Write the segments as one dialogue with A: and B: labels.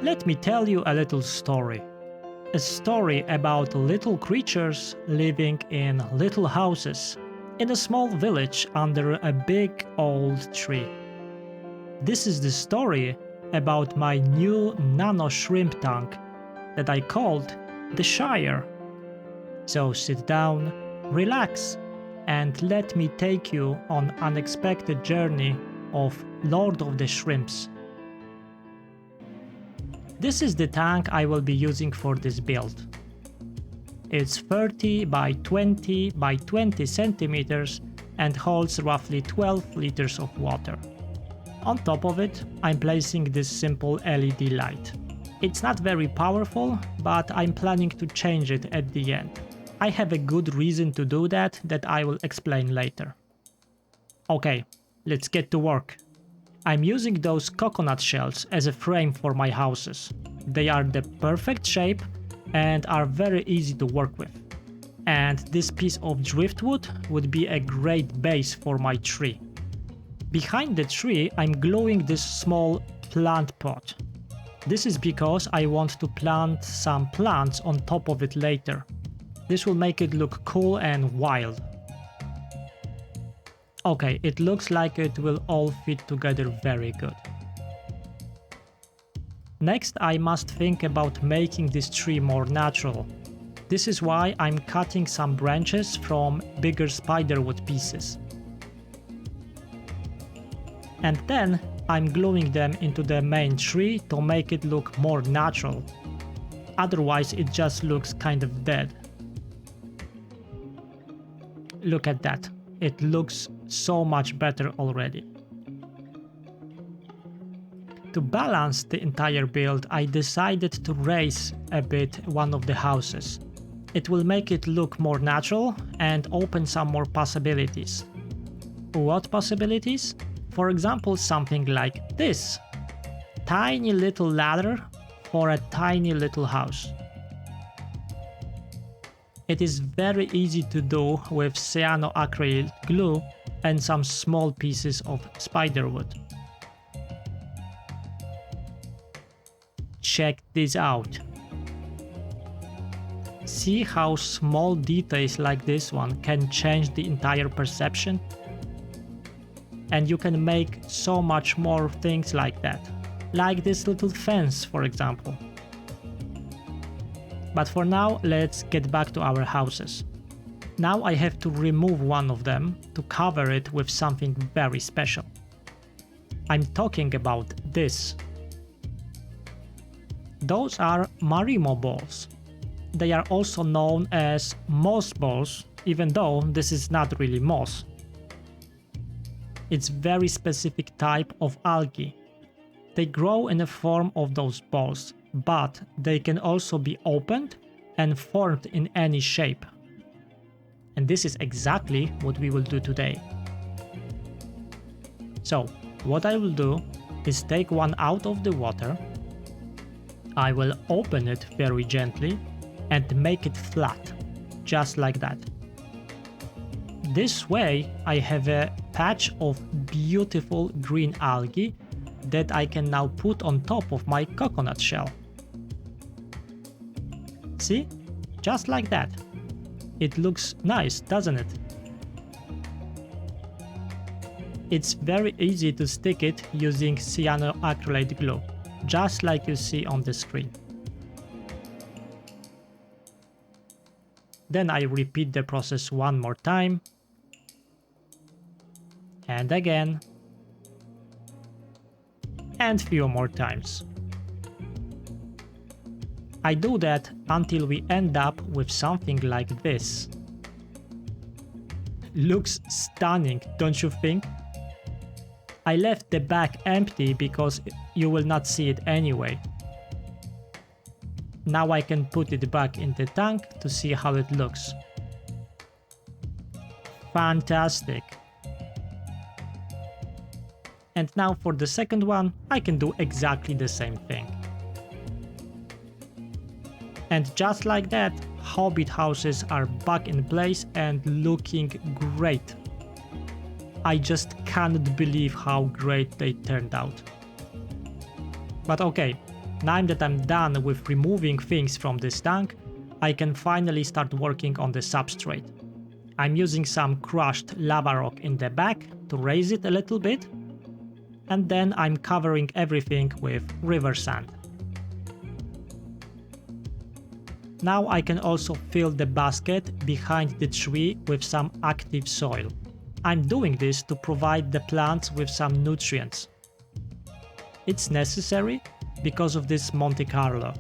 A: Let me tell you a little story. A story about little creatures living in little houses in a small village under a big old tree. This is the story about my new Nano Shrimp Tank that I called the Shire. So sit down, relax, and let me take you on an unexpected journey of Lord of the Shrimps. This is the tank I will be using for this build. It's 30 by 20 by 20 centimeters and holds roughly 12 liters of water. On top of it, I'm placing this simple LED light. It's not very powerful, but I'm planning to change it at the end. I have a good reason to do that I will explain later. Okay, let's get to work. I'm using those coconut shells as a frame for my houses. They are the perfect shape and are very easy to work with. And this piece of driftwood would be a great base for my tree. Behind the tree, I'm gluing this small plant pot. This is because I want to plant some plants on top of it later. This will make it look cool and wild. Okay, it looks like it will all fit together very good. Next, I must think about making this tree more natural. This is why I'm cutting some branches from bigger spiderwood pieces. And then I'm gluing them into the main tree to make it look more natural. Otherwise, it just looks kind of dead. Look at that. It looks so much better already. To balance the entire build, I decided to raise a bit one of the houses. It will make it look more natural and open some more possibilities. What possibilities? For example, something like this. Tiny little ladder for a tiny little house. It is very easy to do with cyanoacrylate glue and some small pieces of spiderwood. Check this out. See how small details like this one can change the entire perception? And you can make so much more things like that. Like this little fence, for example. But for now, let's get back to our houses. Now I have to remove one of them to cover it with something very special. I'm talking about this. Those are Marimo balls. They are also known as moss balls, even though this is not really moss. It's a very specific type of algae. They grow in the form of those balls, but they can also be opened and formed in any shape. And this is exactly what we will do today. So, what I will do is take one out of the water. I will open it very gently and make it flat, just like that. This way I have a patch of beautiful green algae that I can now put on top of my coconut shell. See? Just like that. It looks nice, doesn't it? It's very easy to stick it using cyanoacrylate glue, just like you see on the screen. Then I repeat the process one more time. And again. And few more times. I do that until we end up with something like this. Looks stunning, don't you think? I left the back empty because you will not see it anyway. Now I can put it back in the tank to see how it looks. Fantastic! And now for the second one, I can do exactly the same thing. And just like that, hobbit houses are back in place and looking great. I just cannot believe how great they turned out. But okay, Now that I'm done with removing things from this tank, I can finally start working on the substrate. I'm using some crushed lava rock in the back to raise it a little bit, and then I'm covering everything with river sand. Now I can also fill the basket behind the tree with some active soil. I'm doing this to provide the plants with some nutrients. It's necessary because of this Monte Carlo.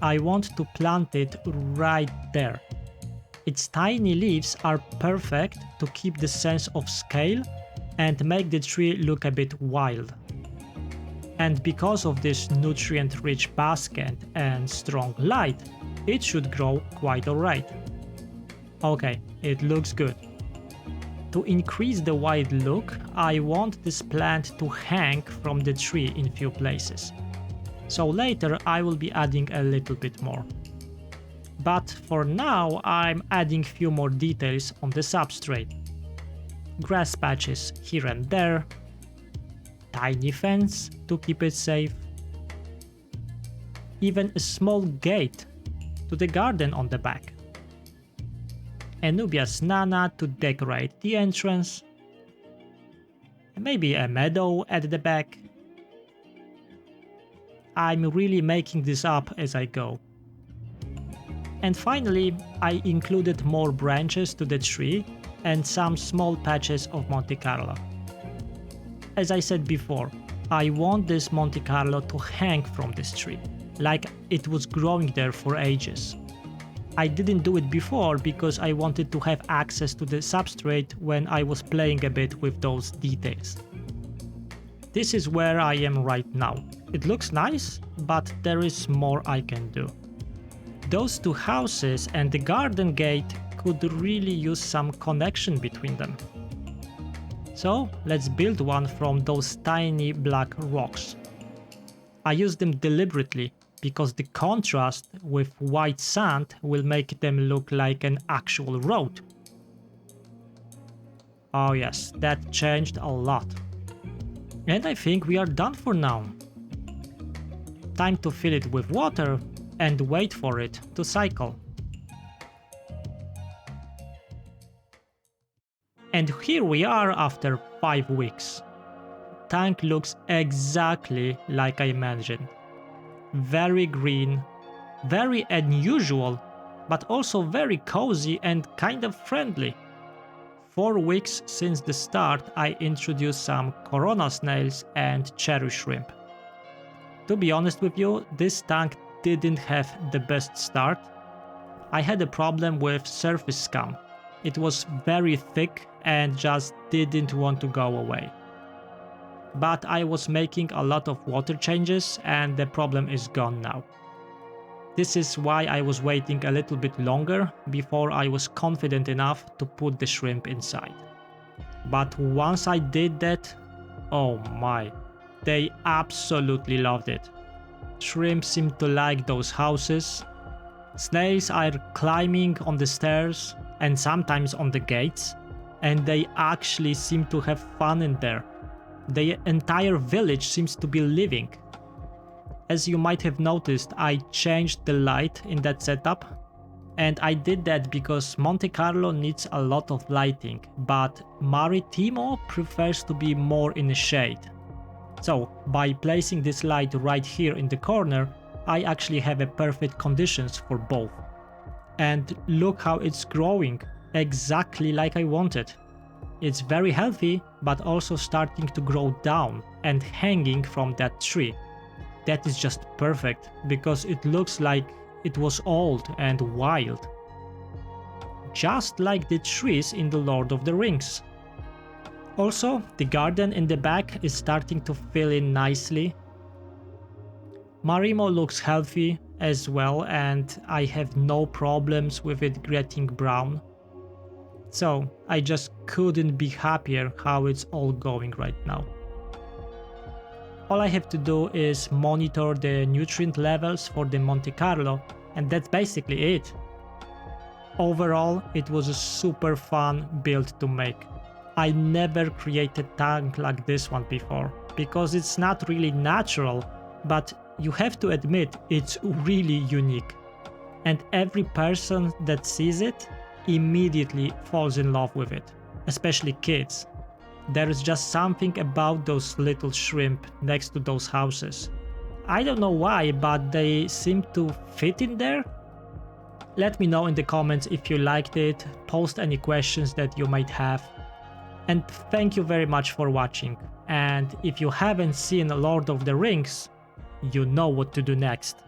A: I want to plant it right there. Its tiny leaves are perfect to keep the sense of scale and make the tree look a bit wild. And because of this nutrient-rich basket and strong light, it should grow quite alright. Okay, it looks good. To increase the wide look, I want this plant to hang from the tree in few places. So later I will be adding a little bit more. But for now I'm adding few more details on the substrate. Grass patches here and there, tiny fence to keep it safe, even a small gate to the garden on the back. Anubias nana to decorate the entrance, maybe a meadow at the back. I'm really making this up as I go. And finally, I included more branches to the tree and some small patches of Monte Carlo. As I said before, I want this Monte Carlo to hang from this tree, like it was growing there for ages. I didn't do it before because I wanted to have access to the substrate when I was playing a bit with those details. This is where I am right now. It looks nice, but there is more I can do. Those two houses and the garden gate could really use some connection between them. So let's build one from those tiny black rocks. I use them deliberately because the contrast with white sand will make them look like an actual road. Oh yes, that changed a lot. And I think we are done for now. Time to fill it with water and wait for it to cycle. And here we are after 5 weeks. Tank looks exactly like I imagined. Very green, very unusual, but also very cozy and kind of friendly. 4 weeks since the start, I introduced some corona snails and cherry shrimp. To be honest with you, this tank didn't have the best start. I had a problem with surface scum. It was very thick and just didn't want to go away. But I was making a lot of water changes and the problem is gone now. This is why I was waiting a little bit longer before I was confident enough to put the shrimp inside. But once I did that, oh my, they absolutely loved it. Shrimp seem to like those houses. Snails are climbing on the stairs and sometimes on the gates, and they actually seem to have fun in there. The entire village seems to be living. As you might have noticed, I changed the light in that setup, and I did that because Monte Carlo needs a lot of lighting, but Marimo prefers to be more in the shade. So by placing this light right here in the corner, I actually have a perfect conditions for both. And look how it's growing, exactly like I wanted. It's very healthy, but also starting to grow down and hanging from that tree. That is just perfect, because it looks like it was old and wild. Just like the trees in The Lord of the Rings. Also, the garden in the back is starting to fill in nicely. Marimo looks healthy as well, and I have no problems with it getting brown. So I just couldn't be happier how it's all going right now. All I have to do is monitor the nutrient levels for the Monte Carlo, and that's basically it. Overall, it was a super fun build to make. I never created a tank like this one before. because it's not really natural, but you have to admit it's really unique. And every person that sees it immediately falls in love with it, especially kids. There is just something about those little shrimp next to those houses. I don't know why, but they seem to fit in there. Let me know in the comments if you liked it, post any questions that you might have. And thank you very much for watching. And if you haven't seen Lord of the Rings, you know what to do next.